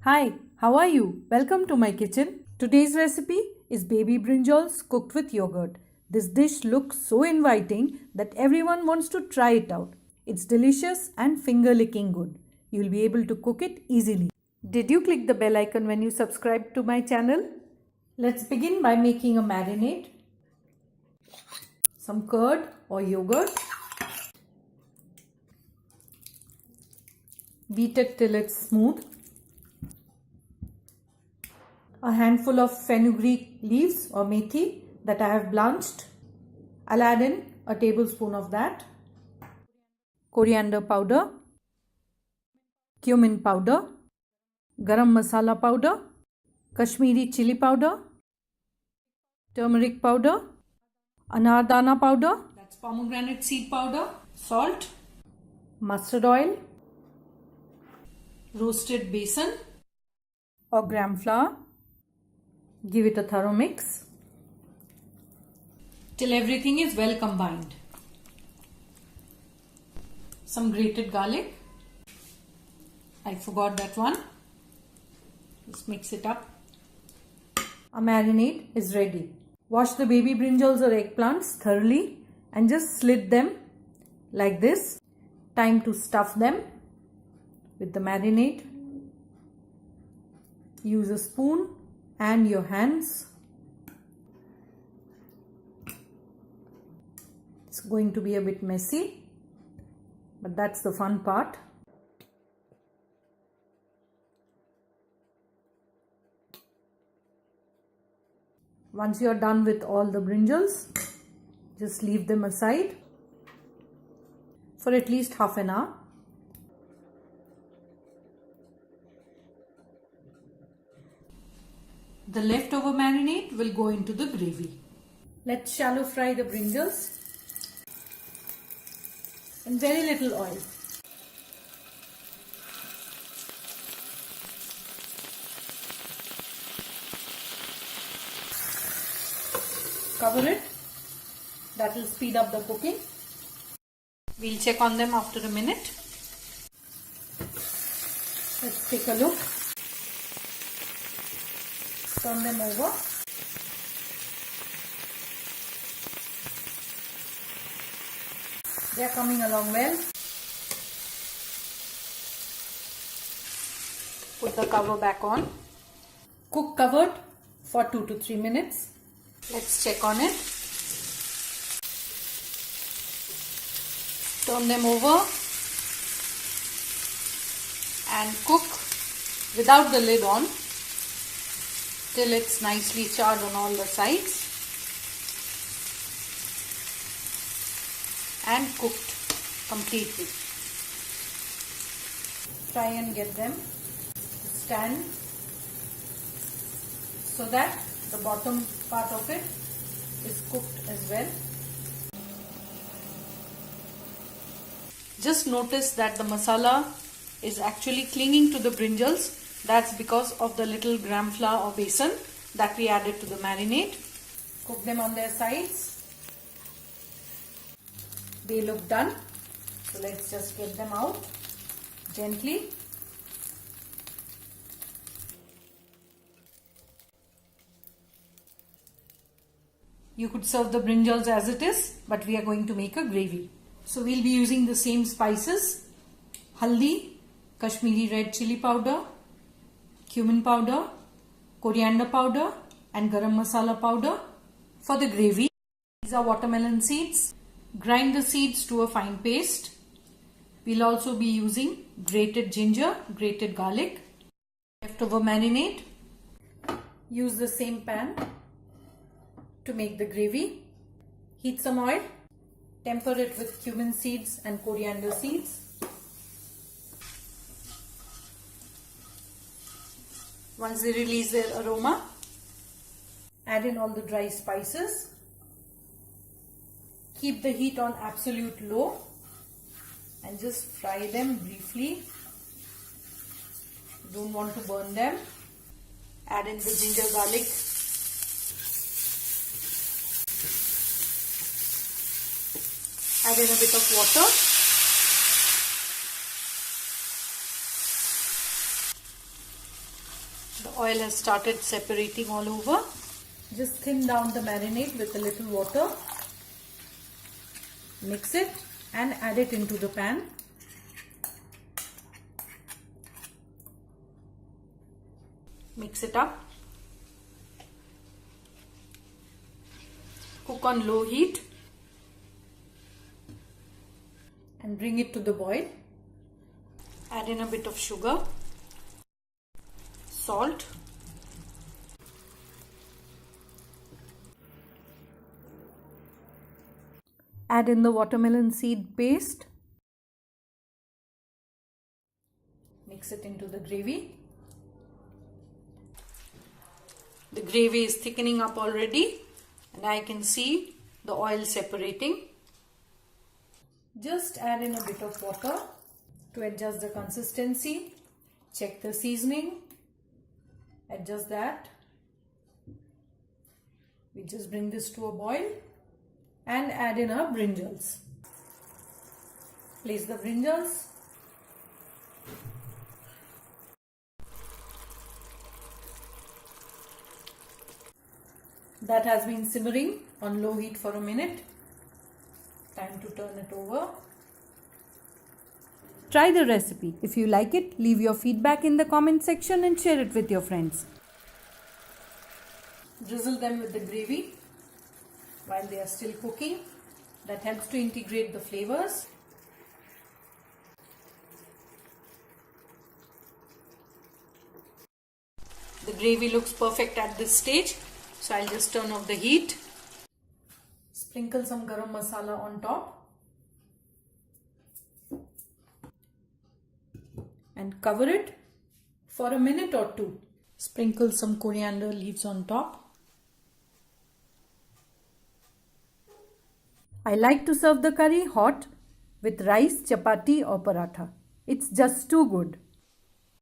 Hi, how are you? Welcome to my kitchen. Today's recipe is baby brinjals cooked with yogurt. This dish looks so inviting that everyone wants to try it out. It's delicious and finger licking good. You'll be able to cook it easily. Did you click the bell icon when you subscribed to my channel? Let's begin by making a marinade. Some curd or yogurt. Beat it till it's smooth. A handful of fenugreek leaves or methi that I have blanched. I'll add in a tablespoon of that. Coriander powder, cumin powder, garam masala powder, Kashmiri chili powder, turmeric powder, anardana powder, that's pomegranate seed powder, salt, mustard oil, roasted besan or gram flour. Give it a thorough mix till everything is well combined. Some grated garlic. I forgot that one. Just mix it up. A marinade is ready. Wash the baby brinjals or eggplants thoroughly and just slit them like this. Time to stuff them with the marinade. Use a spoon and your hands. It's going to be a bit messy, but that's the fun part. Once you're done with all the brinjals, just leave them aside for at least half an hour. The leftover marinade will go into the gravy. Let's shallow fry the brinjals in very little oil. Cover it. That will speed up the cooking. We'll check on them after a minute. Let's take a look. Turn them over. They are coming along well. Put the cover back on. Cook covered for 2 to 3 minutes. Let's check on it. Turn them over and cook without the lid on till it's nicely charred on all the sides and cooked completely. Try and get them to stand so that the bottom part of it is cooked as well. Just notice that the masala is actually clinging to the brinjals. That's because of the little gram flour or besan that we added to the marinade. Cook them on their sides. They look done. So let's just get them out gently. You could serve the brinjals as it is, but we are going to make a gravy. So we'll be using the same spices: haldi, Kashmiri red chili powder, cumin powder, coriander powder and garam masala powder. For the gravy, these are watermelon seeds. Grind the seeds to a fine paste. We'll also be using grated ginger, grated garlic. Leftover marinade. Use the same pan to make the gravy. Heat some oil. Temper it with cumin seeds and coriander seeds. Once they release their aroma, add in all the dry spices. Keep the heat on absolute low and just fry them briefly. Don't want to burn them. Add in the ginger garlic. Add in a bit of water. The oil has started separating all over. Just thin down the marinade with a little water. Mix it and add it into the pan. Mix it up. Cook on low heat and bring it to the boil. Add in a bit of sugar, salt, add in the watermelon seed paste, mix it into the gravy. The gravy is thickening up already and I can see the oil separating. Just add in a bit of water to adjust the consistency. Check the seasoning, adjust that. We just bring this to a boil and add in our brinjals. Place the brinjals. That has been simmering on low heat for a minute. Time to turn it over. Try the recipe. If you like it, leave your feedback in the comment section and share it with your friends. Drizzle them with the gravy while they are still cooking. That helps to integrate the flavors. The gravy looks perfect at this stage, so I'll just turn off the heat. Sprinkle some garam masala on top and cover it for a minute or two. Sprinkle some coriander leaves on top. I like to serve the curry hot with rice, chapati or paratha. It's just too good.